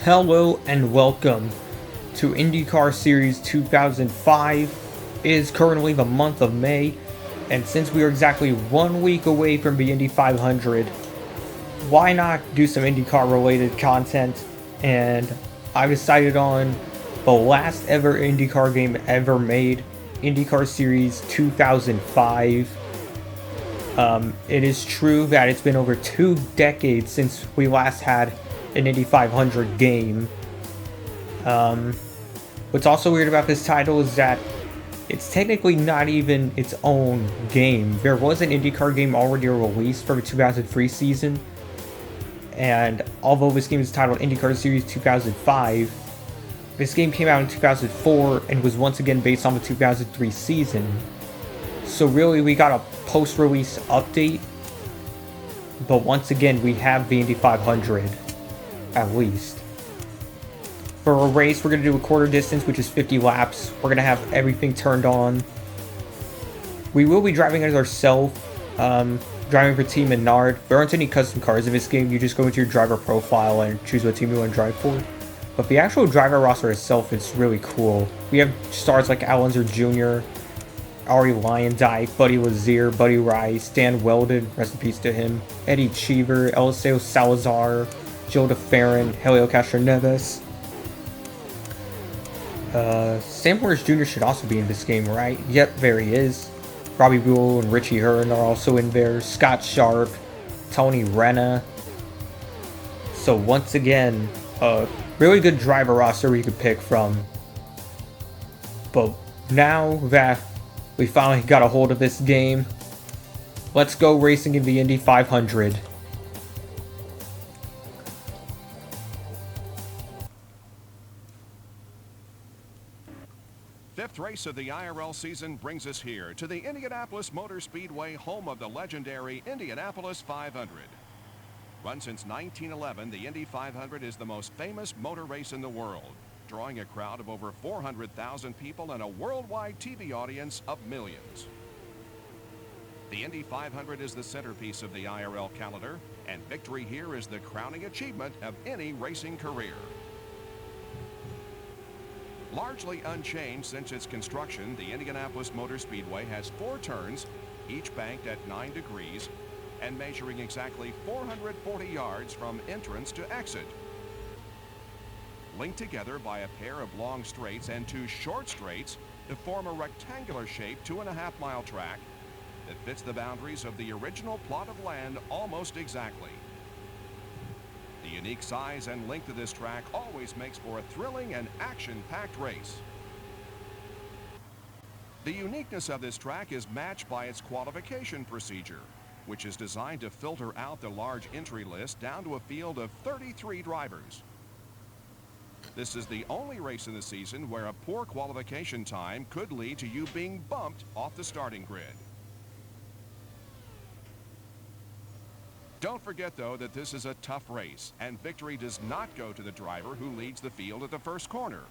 Hello and welcome to Indycar Series 2005. It is currently the month of May, and since we are exactly 1 week away from the Indy 500, why not do some IndyCar related content? And I decided on the last ever IndyCar game ever made, IndyCar Series 2005. It is true that it's been over 2 decades since we last had an Indy 500 game. What's also weird about this title is that it's technically not even its own game. There was an IndyCar game already released for the 2003 season, and although this game is titled IndyCar Series 2005, this game came out in 2004 and was once again based on the 2003 season. So really we got a post-release update, but once again we have the Indy 500, at least. For a race, we're going to do a quarter distance, which is 50 laps. We're going to have everything turned on. We will be driving as ourselves, driving for Team Menard. There aren't any custom cars in this game. You just go into your driver profile and choose what team you want to drive for. But the actual driver roster itself is really cool. We have stars like Al Unser Jr., Ari Lyondike, Buddy Lazier, Buddy Rice, Dan Weldon, rest in peace to him, Eddie Cheever, Eliseo Salazar, Joe DeFerrin, Helio Castroneves. Sam Morris Jr. should also be in this game, right? Yep, there he is. Robbie Buell and Richie Hearn are also in there. Scott Sharp, Tony Renna. So once again, a really good driver roster we could pick from. But now that we finally got a hold of this game, let's go racing in the Indy 500. Fifth race of the IRL season brings us here to the Indianapolis Motor Speedway, home of the legendary Indianapolis 500. Run since 1911, the Indy 500 is the most famous motor race in the world, drawing a crowd of over 400,000 people and a worldwide TV audience of millions. The Indy 500 is the centerpiece of the IRL calendar, and victory here is the crowning achievement of any racing career. Largely unchanged since its construction, the Indianapolis Motor Speedway has 4 turns, each banked at 9 degrees, and measuring exactly 440 yards from entrance to exit. Linked together by a pair of long straights and 2 short straights to form a rectangular shaped 2.5-mile track that fits the boundaries of the original plot of land almost exactly. The unique size and length of this track always makes for a thrilling and action-packed race. The uniqueness of this track is matched by its qualification procedure, which is designed to filter out the large entry list down to a field of 33 drivers. This is the only race in the season where a poor qualification time could lead to you being bumped off the starting grid. Don't forget, though, that this is a tough race, and victory does not go to the driver who leads the field at the first corner,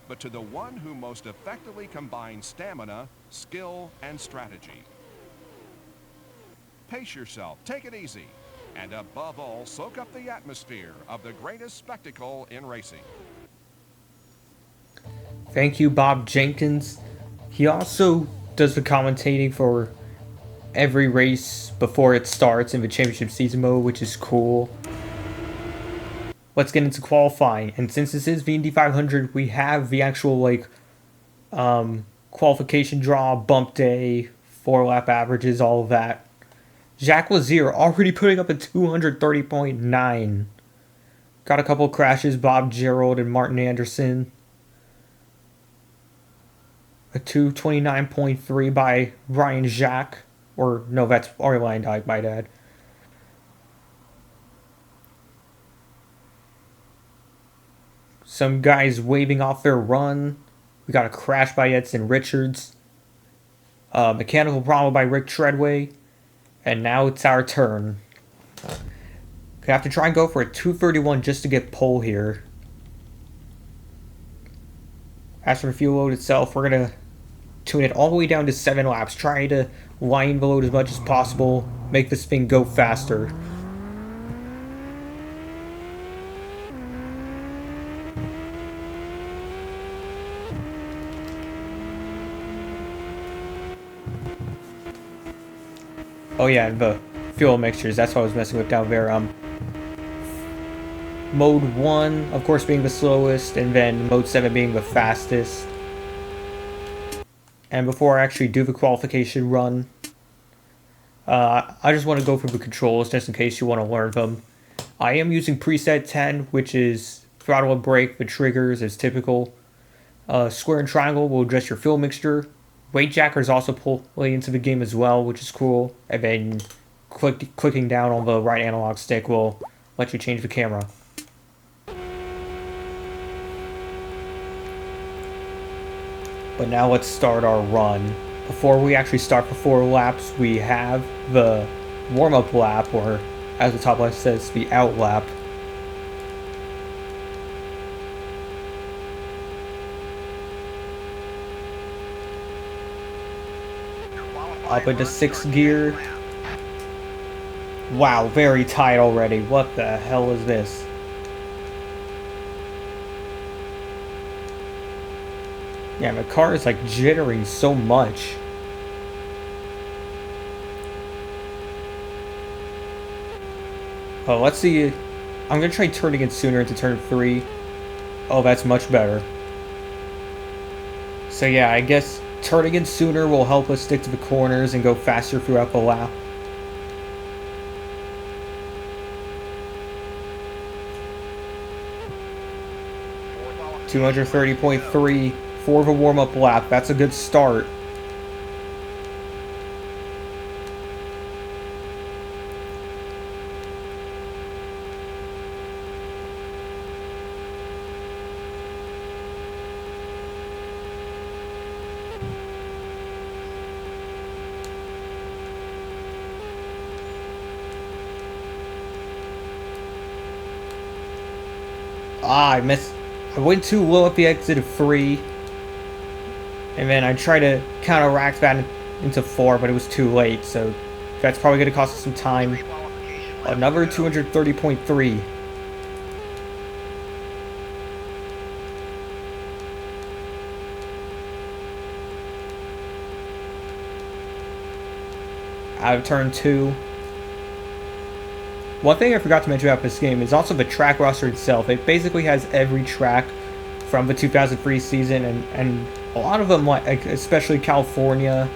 but to the one who most effectively combines stamina, skill, and strategy. Pace yourself, take it easy, and above all, soak up the atmosphere of the greatest spectacle in racing. Thank you, Bob Jenkins. He also does the commentating for every race before it starts in the championship season mode, which is cool. Let's get into qualifying, and since this is the Indy 500, we have the actual qualification draw, bump day, 4-lap averages, all of that. Jacques Lazier already putting up a 230.9. Got a couple crashes, Bob Gerald and Martin Anderson. A 229.3 by Brian Jacques. Or, no, that's Ari Lyondike, my dad. Some guys waving off their run. We got a crash by Edson Richards. Mechanical problem by Rick Treadway. And now it's our turn. We have to try and go for a 231 just to get pole here. As for the fuel load itself, we're going to tune it all the way down to 7 laps. Try to line the load as much as possible. Make this thing go faster. Oh yeah, the fuel mixtures. That's what I was messing with down there. Mode 1, of course, being the slowest, and then Mode 7 being the fastest. And before I actually do the qualification run, I just want to go through the controls just in case you want to learn them. I am using preset 10, which is throttle and brake, the triggers as typical. Square and triangle will adjust your fuel mixture. Weight jacker is also pulling into the game as well, which is cool. And then clicking down on the right analog stick will let you change the camera. But now let's start our run. Before we actually start the 4 laps, we have the warm-up lap, or as the top left says, the out lap. Up into 6th gear. Wow, very tight already. What the hell is this? Yeah, the car is like jittering so much. Oh, let's see. I'm gonna try turning it sooner into turn 3. Oh, that's much better. So yeah, I guess turning in sooner will help us stick to the corners and go faster throughout the lap. .3 for the warm-up lap. That's a good start. Ah, I missed. I went too low at the exit of 3. And then I tried to counteract that into 4, but it was too late. So that's probably going to cost us some time. Another 230.3. Out of turn 2. One thing I forgot to mention about this game is also the track roster itself. It basically has every track from the 2003 season, and a lot of them, like especially California,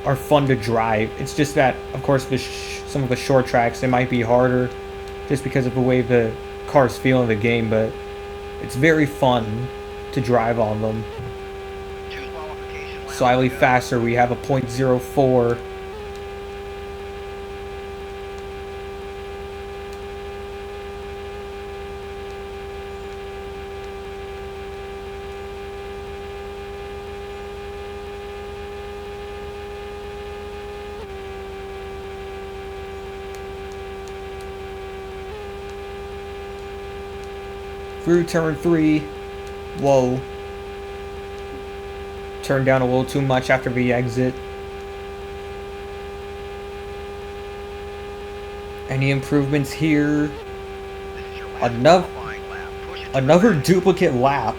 are fun to drive. It's just that, of course, some of the short tracks, they might be harder just because of the way the cars feel in the game, but it's very fun to drive on them. Slightly faster, we have a .04. Through turn 3. Whoa. Turned down a little too much after the exit. Any improvements here? Another duplicate lap.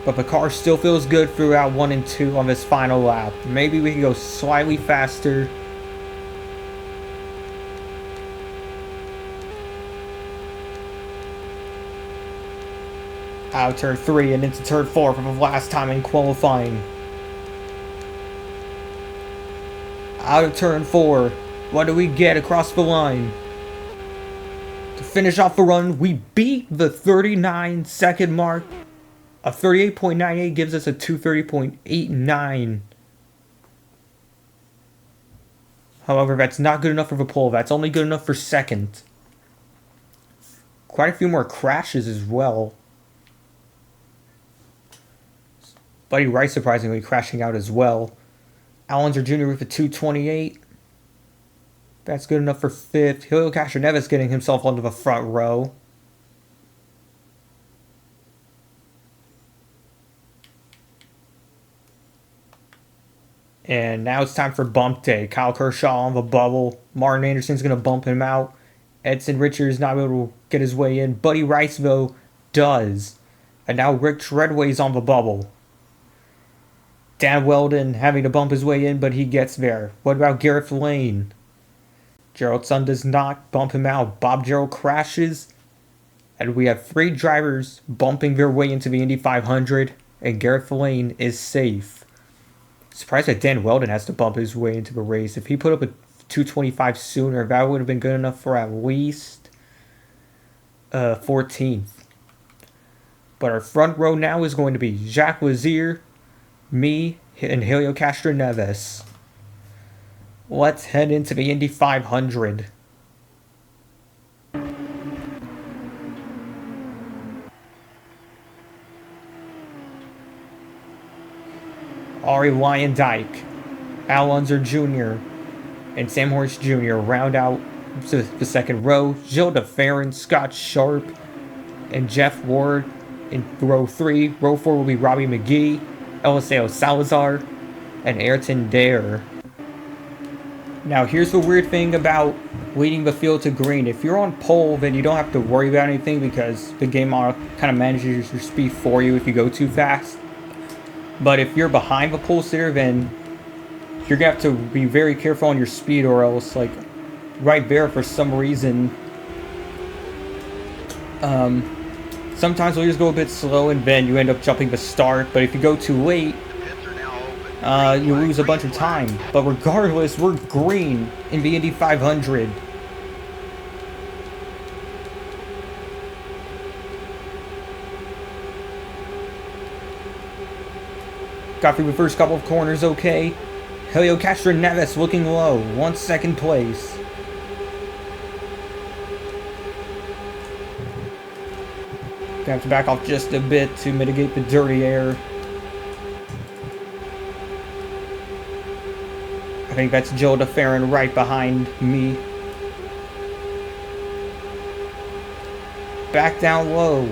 But the car still feels good throughout 1 and 2 on this final lap. Maybe we can go slightly faster. Out of turn 3 and into turn 4 for the last time in qualifying. Out of turn 4. What do we get across the line? To finish off the run, we beat the 39-second mark. A 38.98 gives us a 230.89. However, that's not good enough for the pole. That's only good enough for second. Quite a few more crashes as well. Buddy Rice surprisingly crashing out as well. Alonso Jr. with a 228. That's good enough for fifth. Helio Castroneves getting himself onto the front row. And now it's time for bump day. Kyle Kershaw on the bubble. Martin Anderson's going to bump him out. Edson Richards not able to get his way in. Buddy Riceville does. And now Rick Treadway's on the bubble. Dan Weldon having to bump his way in, but he gets there. What about Garrett Lane? Geraldson does not bump him out. Bob Gerald crashes. And we have 3 drivers bumping their way into the Indy 500. And Garrett Lane is safe. Surprised that Dan Weldon has to bump his way into the race. If he put up a 225 sooner, that would have been good enough for at least 14th. But our front row now is going to be Jacques Lazier, me, and Helio Castroneves. Let's head into the Indy 500. Ari Lyondike, Al Unser Jr., and Sam Horst Jr. round out the second row. Gilles DeFerrin, Scott Sharp, and Jeff Ward in row 3. Row 4 will be Robbie McGee, Eliseo Salazar, and Ayrton Dare. Now, here's the weird thing about leading the field to green. If you're on pole, then you don't have to worry about anything because the game model kind of manages your speed for you if you go too fast. But if you're behind the pole sitter, then you're going to have to be very careful on your speed, or else, like, right there, for some reason, sometimes we'll just go a bit slow and then you end up jumping the start. But if you go too late, you lose a bunch of time. But regardless, we're green in the Indy 500. Got through the first couple of corners okay. Helio Castroneves looking low, 1 second place. Gonna have to back off just a bit to mitigate the dirty air. I think that's Gilles DeFerrin right behind me. Back down low.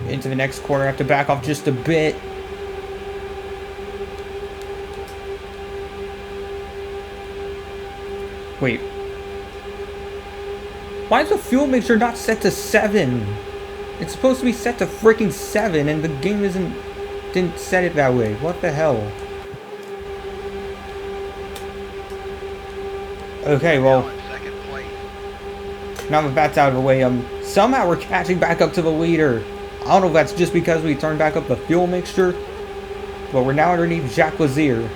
Into the next corner, I have to back off just a bit. Wait. Why is the fuel mixture not set to 7? It's supposed to be set to freaking 7 and the game didn't set it that way. What the hell? Okay, well, now that that's out of the way, somehow we're catching back up to the leader. I don't know if that's just because we turned back up the fuel mixture, but we're now underneath Jacques Lazier.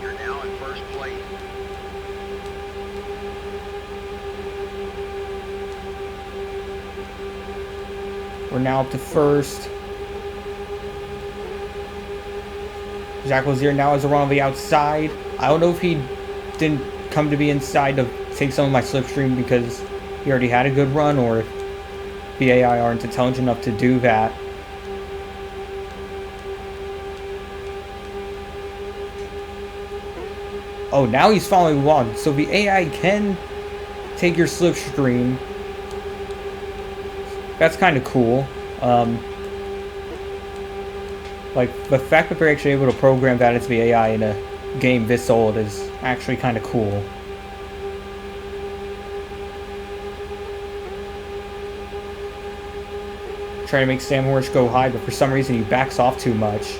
You're now in first place. We're now up to first. Jacques Lazier now has a run on the outside. I don't know if he didn't come to be inside to take some of my slipstream because he already had a good run, or if the AI aren't intelligent enough to do that. Oh, now he's following along. So the AI can take your slipstream. That's kind of cool. Like, the fact that they're actually able to program that into the AI in a game this old is actually kind of cool. Trying to make Sam Horst go high, but for some reason he backs off too much.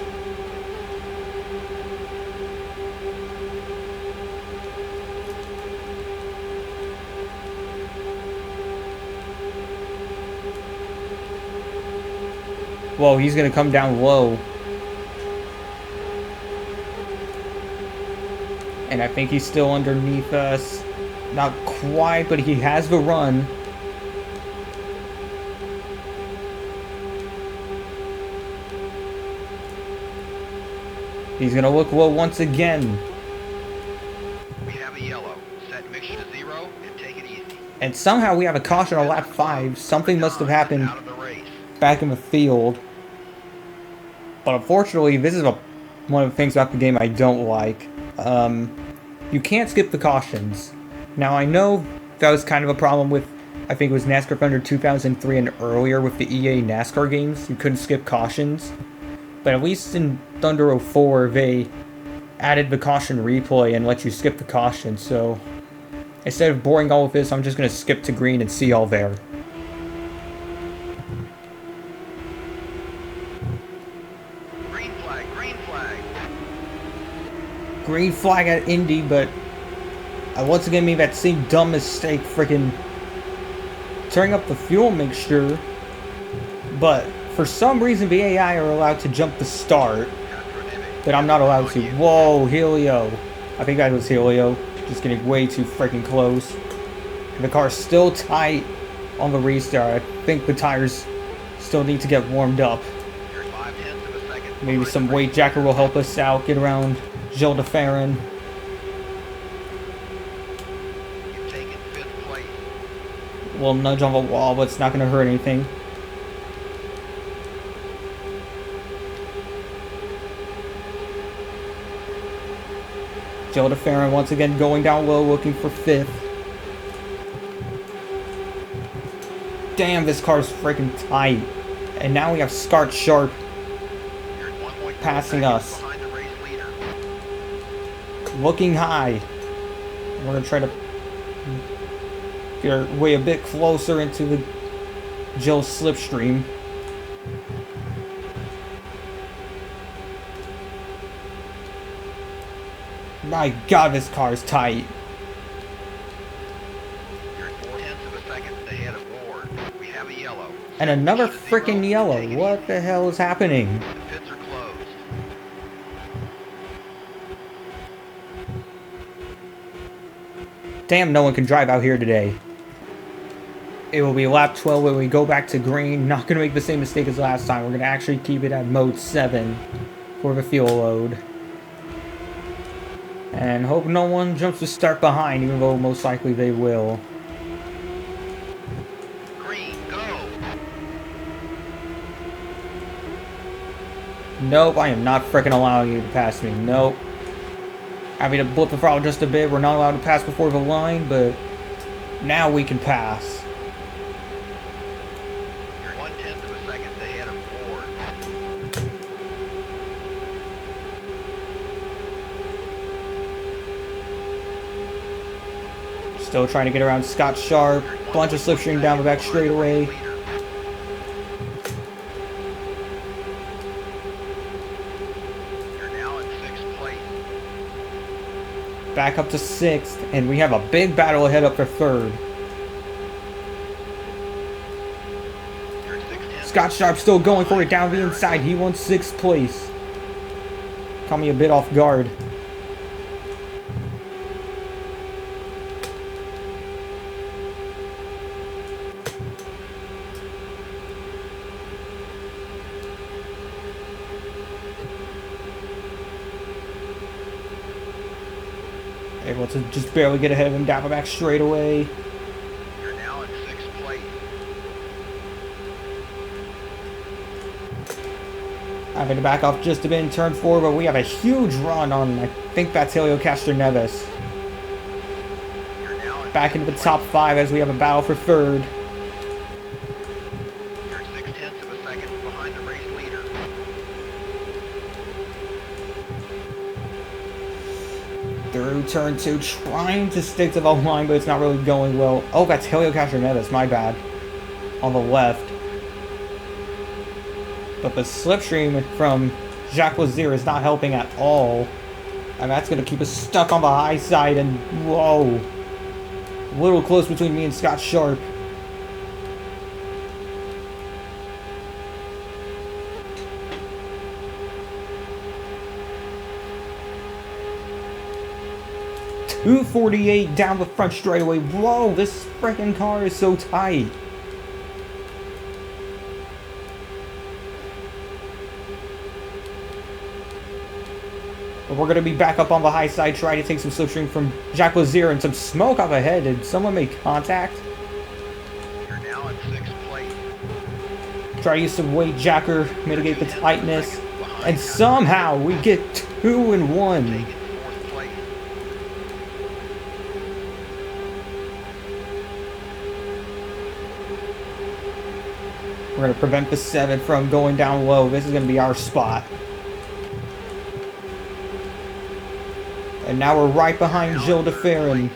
Whoa, he's gonna come down low. And I think he's still underneath us. Not quite, but he has the run. He's gonna look low once again. We have a yellow. Set mixture to 0 and take it easy. And somehow we have a caution on lap 5. Something must have happened Out of the race. back in the field. But unfortunately, this is one of the things about the game I don't like. You can't skip the cautions. Now, I know that was kind of a problem with, I think it was NASCAR Thunder 2003 and earlier with the EA NASCAR games. You couldn't skip cautions. But at least in Thunder 04, they added the caution replay and let you skip the caution, so instead of boring all of this, I'm just going to skip to green and see y'all there. Green flag, green flag. Green flag at Indy, but I once again made that same dumb mistake, freaking turning up the fuel mixture, but for some reason the AI are allowed to jump the start, but I'm not allowed to. Whoa, Helio. I think that was Helio. Just getting way too freaking close. And the car's still tight on the restart. I think the tires still need to get warmed up. Maybe some weight jacker will help us out, get around Gilles de Ferran. You've taken 5th place. A little nudge on the wall, but it's not going to hurt anything. Gilles de Ferran once again going down low, looking for 5th. Damn, this car's freaking tight. And now we have Scott Sharp passing us. Looking high. We're going to try to get our way a bit closer into the Gilles slipstream. My God, this car is tight. You're 4/10 of a second ahead of Ward. We have a yellow. And another Zero, freaking yellow. take it What easy. the hell is happening? The pits are closed. Damn, no one can drive out here today. It will be lap 12 when we go back to green. Not going to make the same mistake as last time. We're going to actually keep it at mode 7 for the fuel load. And hope no one jumps to start behind, even though most likely they will. Green, go. Nope, I am not freaking allowing you to pass me. Nope. Having to blip the throttle just a bit. We're not allowed to pass before the line, but now we can pass. You're 1/10 of a second ahead of Ward. Still trying to get around Scott Sharp. Bunch of slipstream down the back straightaway. You're now in 6th place. Back up to 6th, and we have a big battle ahead up for 3rd. You're 6/10. Scott Sharp still going for it down the inside. He wants 6th place. Caught me a bit off guard. Able to just barely get ahead of him down the back straightaway. You're now in 6th place. Having to back off just a bit in turn 4, but we have a huge run on, I think that's Helio Castroneves. You're now in Back into the 6th top 5 as we have a battle for 3rd. place. You're 6/10 of a second behind the race leader. Through turn 2, trying to stick to the line, but it's not really going well. Oh, that's Helio Castroneves, my bad. On the left. But the slipstream from Jacques Lazier is not helping at all. And that's going to keep us stuck on the high side, and whoa. A little close between me and Scott Sharp. .248 down the front straightaway. Whoa, this freaking car is so tight. But we're going to be back up on the high side, trying to take some slipstream from Jacques Lazier, and some smoke up ahead. Did someone make contact? You're now in 6th place. Try to use some weight jacker, mitigate the tightness. And somehow we get 2 and 1. Taken 4th place. We're going to prevent the 7 from going down low. This is going to be our spot. And now we're right behind Gilles de Ferran.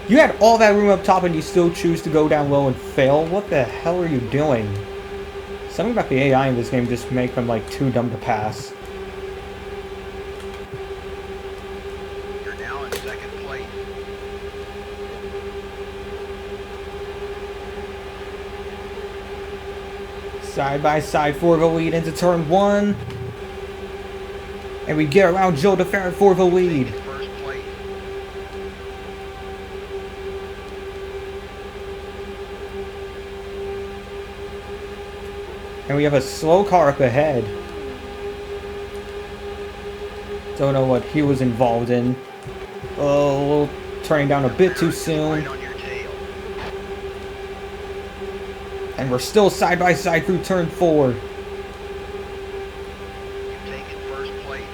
You had all that room up top and you still choose to go down low and fail? What the hell are you doing? Something about the AI in this game just make them like too dumb to pass. You're now in second place. Side by side for the lead into turn 1. And we get around Gilles de Ferran for the lead. First place. And we have a slow car up ahead. Don't know what he was involved in. Oh, turning down a bit too soon. Right on your tail. And we're still side by side through turn 4. You've taken first place.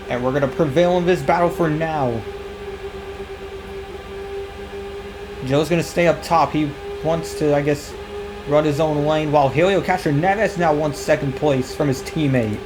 And we're going to prevail in this battle for now. Joe's going to stay up top. He wants to, I guess, run his own lane, while Helio Castroneves now wants second place from his teammate.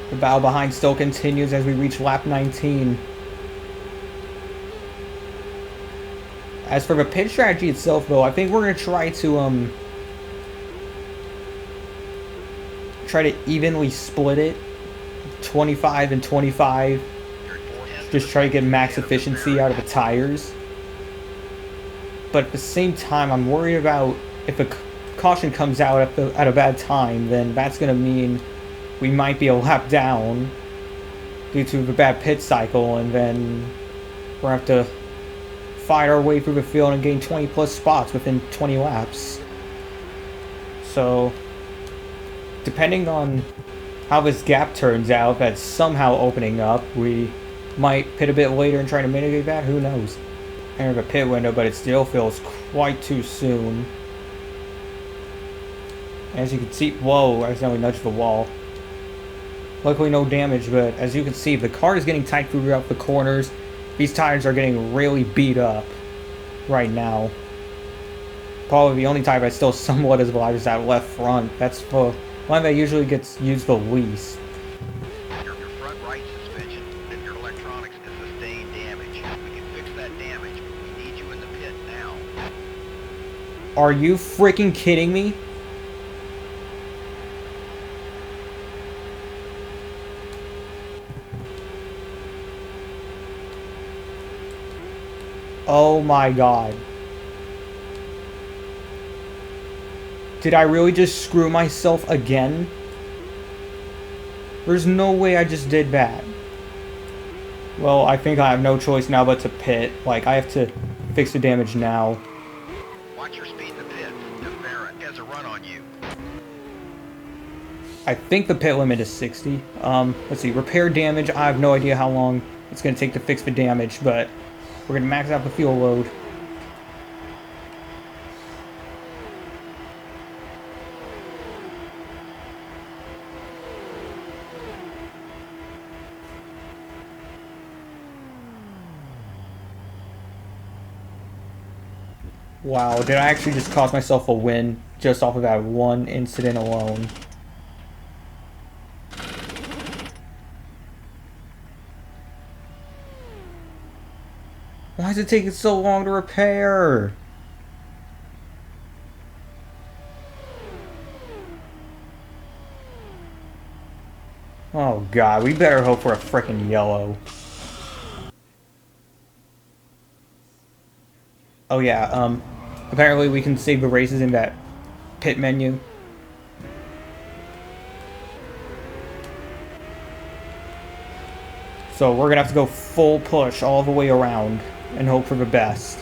The battle behind still continues as we reach lap 19. As for the pit strategy itself, though, I think we're going to try to evenly split it, 25 and 25. Just try to get max efficiency out of the tires. But at the same time, I'm worried about if a caution comes out at a bad time, then that's going to mean we might be a lap down due to the bad pit cycle, and then we're going to have to fight our way through the field and gain 20 plus spots within 20 laps. So, depending on how this gap turns out, that's somehow opening up, we might pit a bit later and try to mitigate that, who knows. Enter the pit window, but it still feels quite too soon. As you can see, whoa, I accidentally nudged the wall. Luckily no damage, but as you can see, the car is getting tight throughout the corners. These tires are getting really beat up right now. Probably the only tire that's still somewhat as alive is that left front. That's the one that usually gets used the least. Your front right suspension and your electronics has sustained damage. We can fix that damage. We need you in the pit now. Are you freaking kidding me? Oh my god. Did I really just screw myself again? There's no way I just did that. Well, I think I have no choice now but to pit. Like, I have to fix the damage now. Watch your speed in the pit. The Ferran has a run on you. I think the pit limit is 60. Let's see, repair damage. I have no idea how long it's going to take to fix the damage, but we're going to max out the fuel load. Wow, did I actually just cost myself a win just off of that one incident alone? Why is it taking so long to repair? Oh god, we better hope for a frickin' yellow. Oh yeah, apparently we can save the races in that pit menu. So we're gonna have to go full push all the way around and hope for the best.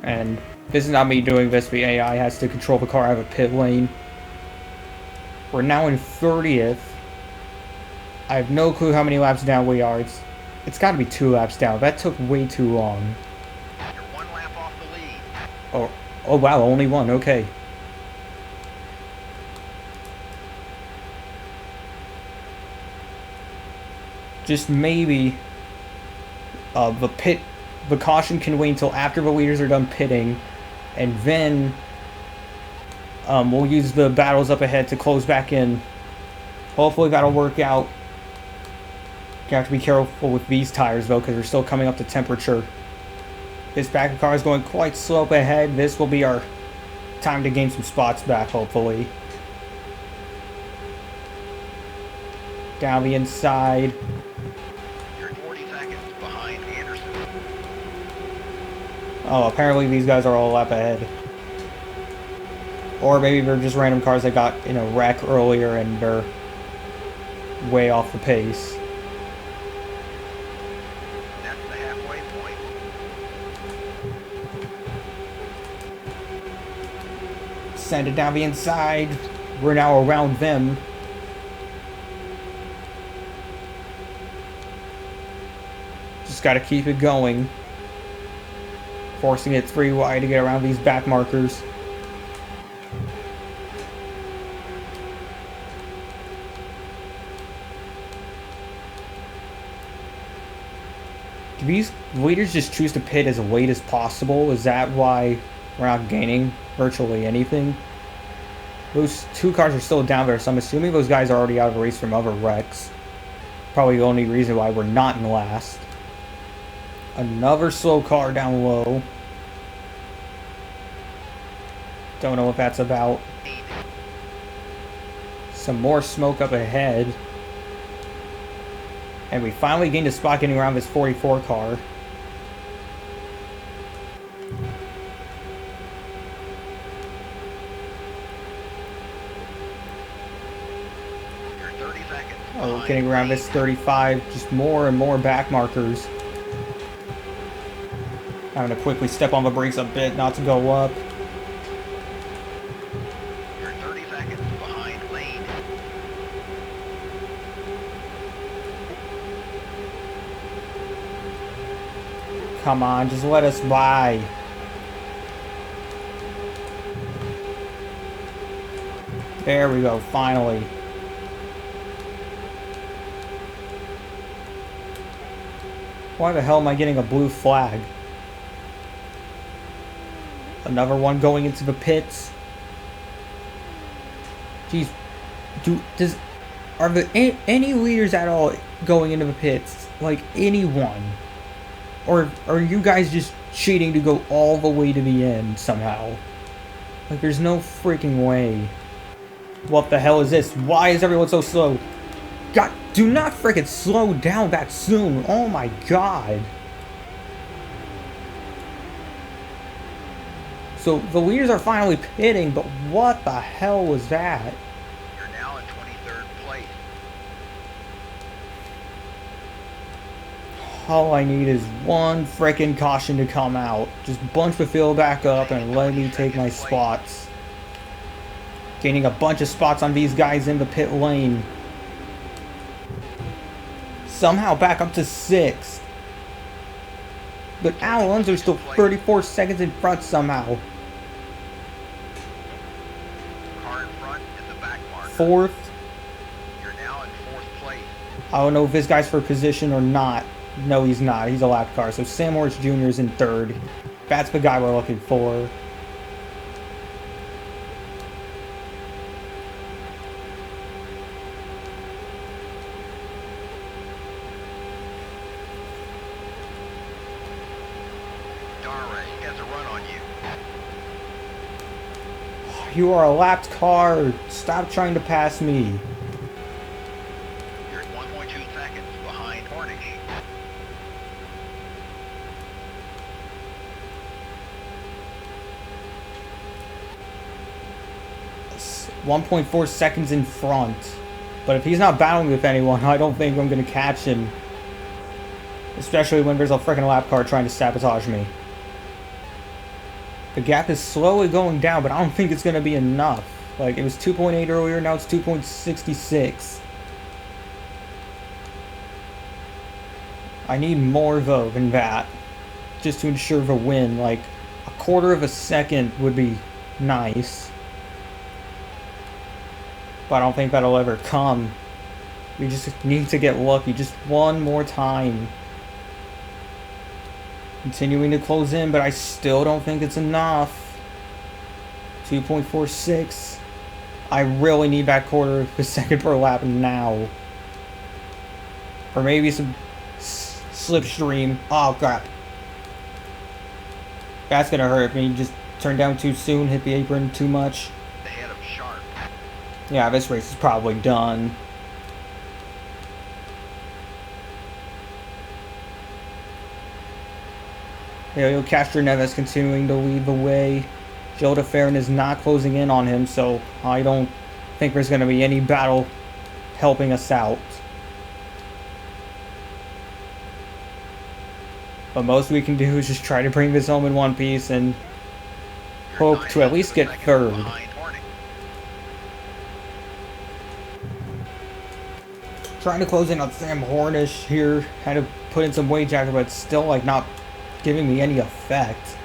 And this is not me doing this, the AI has to control the car out of a pit lane. We're now in 30th. I have no clue how many laps down we are. It's got to be 2 laps down. That took way too long. You're 1 lap off the lead. Oh wow, only 1, okay. Just maybe the caution can wait until after the leaders are done pitting, and then we'll use the battles up ahead to close back in. Hopefully that'll work out. You have to be careful with these tires though, because they're still coming up to temperature. This back car is going quite slow up ahead. This will be our time to gain some spots back, hopefully. Down the inside. You're 40 seconds behind Anderson. Oh, apparently these guys are all a lap ahead. Or maybe they're just random cars that got in a wreck earlier and they're way off the pace. That's the halfway point. Send it down the inside. We're now around them. Just gotta keep it going. Forcing it 3 wide to get around these back markers. Do these leaders just choose to pit as late as possible? Is that why we're not gaining virtually anything? Those 2 cars are still down there, so I'm assuming those guys are already out of the race from other wrecks. Probably the only reason why we're not in last. Another slow car down low. Don't know what that's about. Some more smoke up ahead. And we finally gained a spot getting around this 44 car. You're 30 seconds. Oh, getting around this 35. Just more and more back markers. Having to quickly step on the brakes a bit not to go up. You're 30 seconds behind Lane. Come on, just let us by. There we go, finally. Why the hell am I getting a blue flag? Another one going into the pits. Jeez. Are there any leaders at all going into the pits? Like, anyone? Or are you guys just cheating to go all the way to the end somehow? Like, there's no freaking way. What the hell is this? Why is everyone so slow? God, do not freaking slow down that soon. Oh my god. So, the leaders are finally pitting, but what the hell was that? You're now in 23rd place. All I need is one frickin' caution to come out. Just bunch the field back up and let me take my spots. Gaining a bunch of spots on these guys in the pit lane. Somehow back up to 6th. But Alonso's still 34 seconds in front somehow. Car in front is the back marker. 4th. You're now in 4th place. I don't know if this guy's for position or not. No, he's not. He's a lap car. So Sam Morris Jr. is in 3rd. That's the guy we're looking for. He has a run on you. You are a lapped car. Stop trying to pass me. You're 1.2 seconds behind Hornick. 1.4 seconds in front. But if he's not battling with anyone, I don't think I'm going to catch him. Especially when there's a freaking lap car trying to sabotage me. The gap is slowly going down, but I don't think it's going to be enough. Like, it was 2.8 earlier, now it's 2.66. I need more, though, than that. Just to ensure the win. Like, a quarter of a second would be nice. But I don't think that'll ever come. We just need to get lucky. Just one more time. Continuing to close in, but I still don't think it's enough. 2.46. I really need that quarter of a second per lap now. Or maybe some slipstream. Oh, crap. That's gonna hurt me. Just turn down too soon, hit the apron too much. Ahead of Sharp. Yeah, this race is probably done. Helio Castroneves continuing to lead the way. Joe DeFerrin is not closing in on him, so I don't think there's going to be any battle helping us out. But most we can do is just try to bring this home in one piece and hope to at least get third. Trying to close in on Sam Hornish here. Had to put in some wage after, but still like not giving me any effect.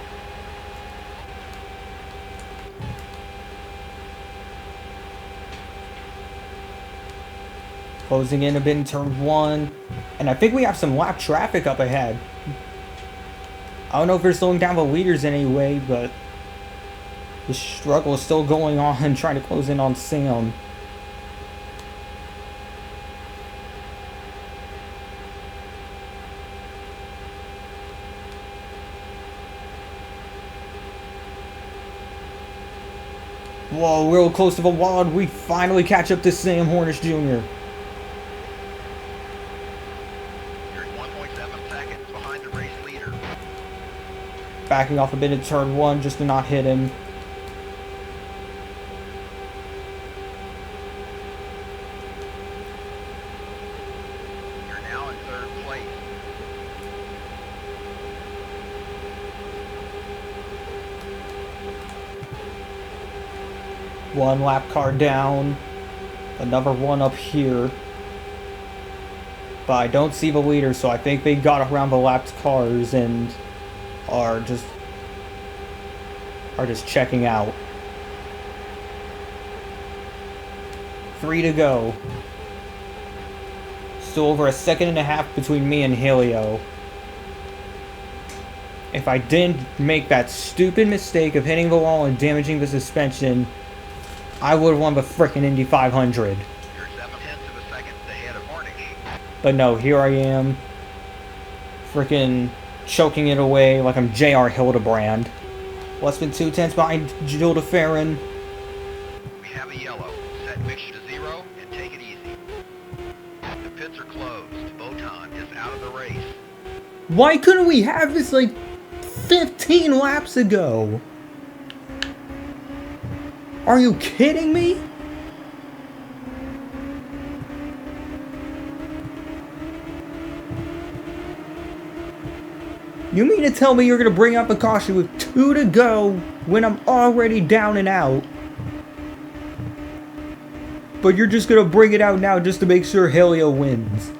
Closing in a bit in turn 1. And I think we have some lap traffic up ahead. I don't know if they're slowing down the leaders in any way, but the struggle is still going on trying to close in on Sam. Whoa, real close to the wall, and we finally catch up to Sam Hornish Jr. You're 1.7 seconds behind the race leader. Backing off a bit in turn 1 just to not hit him. You're now in third place. One lap car down. Another one up here. But I don't see the leader, so I think they got around the lapped cars and are just checking out. 3 to go. Still over a second and a half between me and Helio. If I didn't make that stupid mistake of hitting the wall and damaging the suspension, I would have won the frickin' Indy 500. You're 7/10 of a second ahead of Hornish. But no, here I am. Frickin' choking it away like I'm J.R. Hildebrand. Less than 2/10 behind Joe DeFerrin. We have a yellow. Set mixture to 0 and take it easy. The pits are closed. Botan is out of the race. Why couldn't we have this like 15 laps ago? Are you kidding me? You mean to tell me you're going to bring out the caution with 2 to go when I'm already down and out? But you're just going to bring it out now just to make sure Helio wins.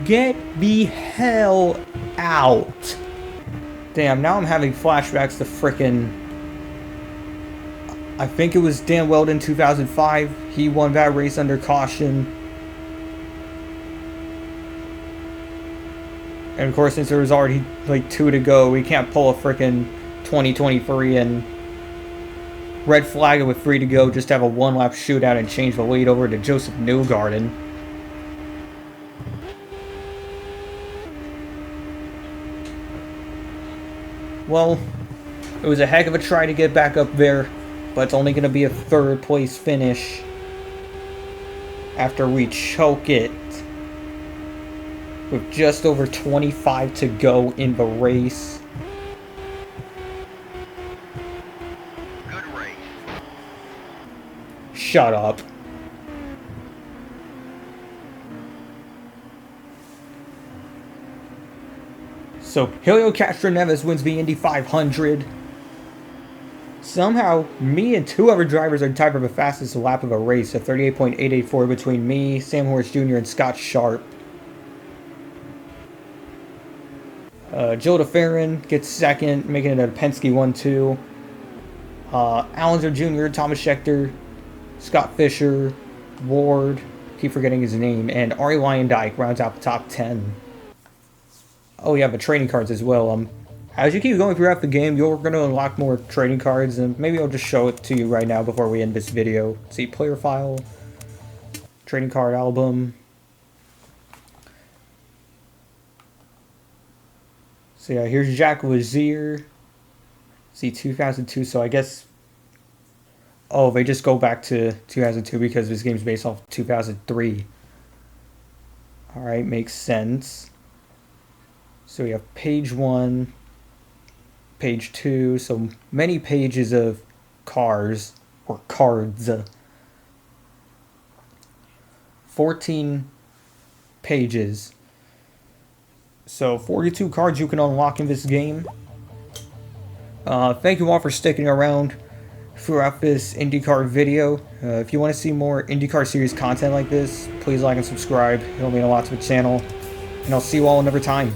Get the hell out. Damn, now I'm having flashbacks to frickin'... I think it was Dan Weldon 2005. He won that race under caution. And of course, since there was already like 2 to go, we can't pull a frickin' 2023 and red flag it with 3 to go, just have a 1-lap shootout and change the lead over to Joseph Newgarden. Well, it was a heck of a try to get back up there, but it's only going to be a 3rd place finish after we choke it with just over 25 to go in the race. Good race. Shut up. So Helio Castroneves wins the Indy 500. Somehow, me and two other drivers are tied for the fastest lap of a race, a 38.884 between me, Sam Horse Jr., and Scott Sharp. Joe DeFerrin gets second, making it a Penske 1-2. Allenser Jr., Thomas Schechter, Scott Fisher, Ward, keep forgetting his name, and Ari Lyondike rounds out the top 10. Oh yeah, the trading cards as well. As you keep going throughout the game, you're going to unlock more trading cards, and maybe I'll just show it to you right now before we end this video. See, player file, trading card album. So yeah, here's Jack Lazier. See, 2002, so I guess... Oh, they just go back to 2002 because this game's based off 2003. Alright, makes sense. So we have page 1, page 2, so many pages of cars, or cards. 14 pages. So 42 cards you can unlock in this game. Thank you all for sticking around throughout this IndyCar video. If you want to see more IndyCar series content like this, please like and subscribe. It'll mean a lot to the channel. And I'll see you all another time.